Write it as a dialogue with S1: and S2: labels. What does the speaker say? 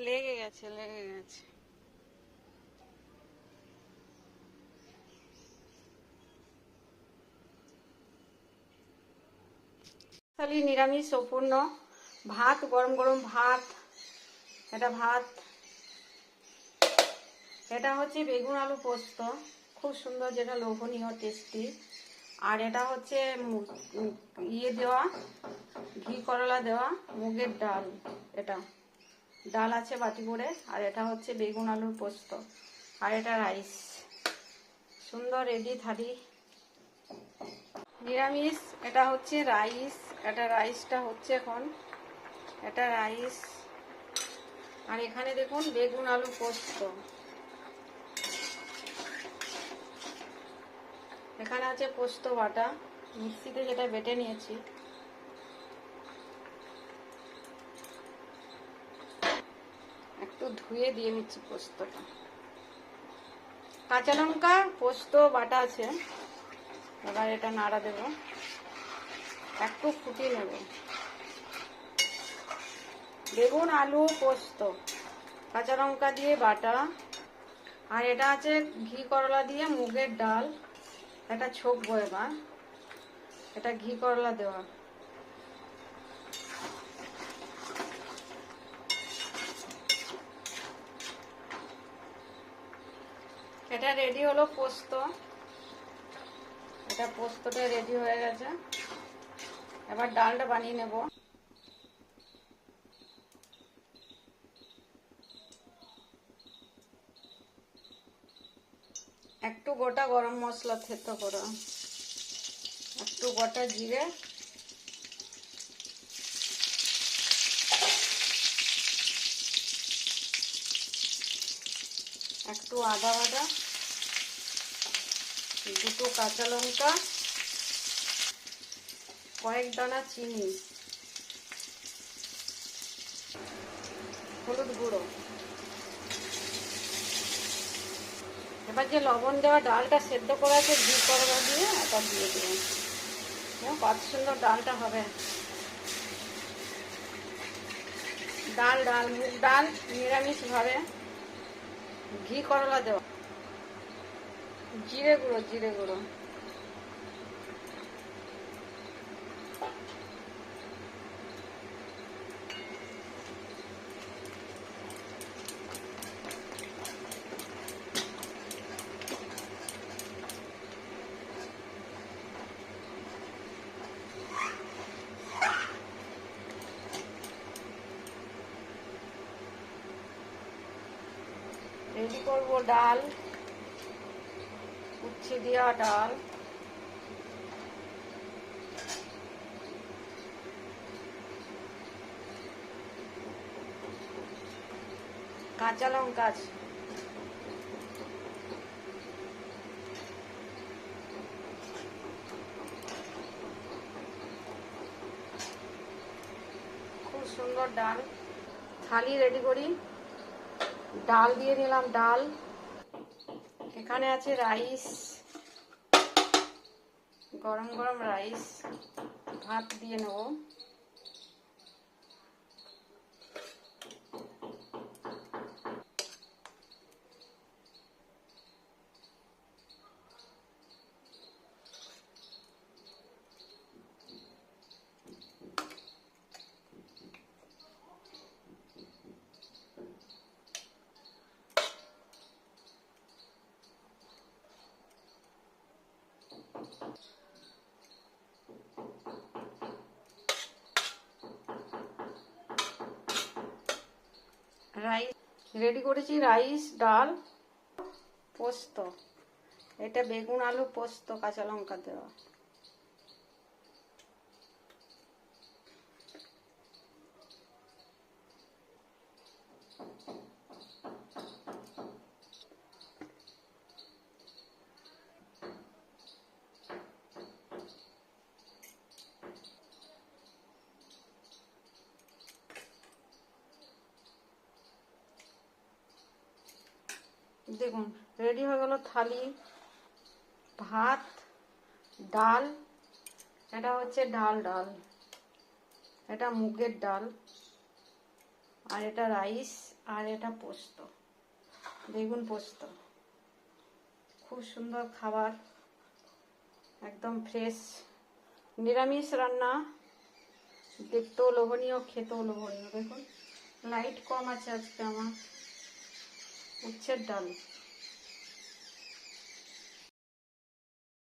S1: লেগে গেছে, লেগে গেছে। খালি নিরামিষ সম্পূর্ণ ভাত, গরম গরম ভাত। এটা ভাত, এটা হচ্ছে বেগুন আলু পোস্ত, খুব সুন্দর, যেটা লোভনীয় টেস্টি। আর এটা হচ্ছে ইয়ে দেওয়া, ঘি করলা দেওয়া মুগের ডাল। এটা ডাল আছে বাটি করে, আর এটা হচ্ছে বেগুন আলুর পোস্ত, আর এটা রাইস। সুন্দর রেডি থালি। নিরামিষ এটা হচ্ছে রাইস, এটা রাইসটা হচ্ছে এখন, এটা রাইস। আর এখানে দেখুন বেগুন আলু পোস্ত। এখানে আছে পোস্ত বাটা, মিক্সিতে যেটা বেটে নিয়েছি। একটু ধুয়ে দিয়ে নিচ্ছি পোস্তটা। কাঁচা লঙ্কা পোস্ত বাটা আছে, এবার এটা নাড়া দেব, একটু ফুটিয়ে নেব। বেগুন আলু পোস্ত কাঁচা লঙ্কা দিয়ে বাটা, আর এটা আছে ঘি করলা দিয়ে মুগের ডাল। এটা ছকবো এবার, এটা ঘি করলা দেওয়া। এটা রেডি হলো পোস্ত, এটা পোস্তটা রেডি হয়ে গেছে। এবার ডালটা বানিয়ে নেব। একটু গোটা গরম মশলা থেতো করা, একটু গোটা জিরে, একটু আদা বাটা, দুটো কাঁচা লঙ্কা, কয়েক দানা চিনি, হলুদ গুঁড়ো। এবার যে লবণ দেওয়া ডালটা সেদ্ধ করা আছে ঘি করলা দিয়ে, এটা দিয়ে দেবেন। কত সুন্দর ডালটা হবে। ডাল ডাল মুগ ডাল নিরামিষ ভাবে, ঘি করলা দেওয়া, জিরে গুঁড়ো, জিরে গুঁড়ো। রেডি করবো ডাল, উচ্ছে দেওয়া ডাল। কাঁচা লঙ্কা আছে, খুব সুন্দর ডাল। থালি রেডি করি, ডাল দিয়ে নিলাম, ডাল। এখানে আছে রাইস, গরম গরম রাইস, ভাত দিয়ে নেব। রাইস রেডি করেছি, রাইস, ডাল, পোস্ত। এটা বেগুন আলু পোস্ত কাঁচা লঙ্কা দেওয়া। দেখুন রেডি হয়ে গেল থালি। ভাত, ডাল, এটা হচ্ছে ডাল, ডাল এটা মুগের ডাল, আর এটা রাইস, আর এটা পোস্ত, বেগুন পোস্ত। খুব সুন্দর খাবার, একদম ফ্রেশ, নিরামিষ রান্না, দেখতেও লোভনীয়, খেতেও লোভনীয়। দেখুন লাইট কম আছে আজকে আমার। উচ্ছের ডাল,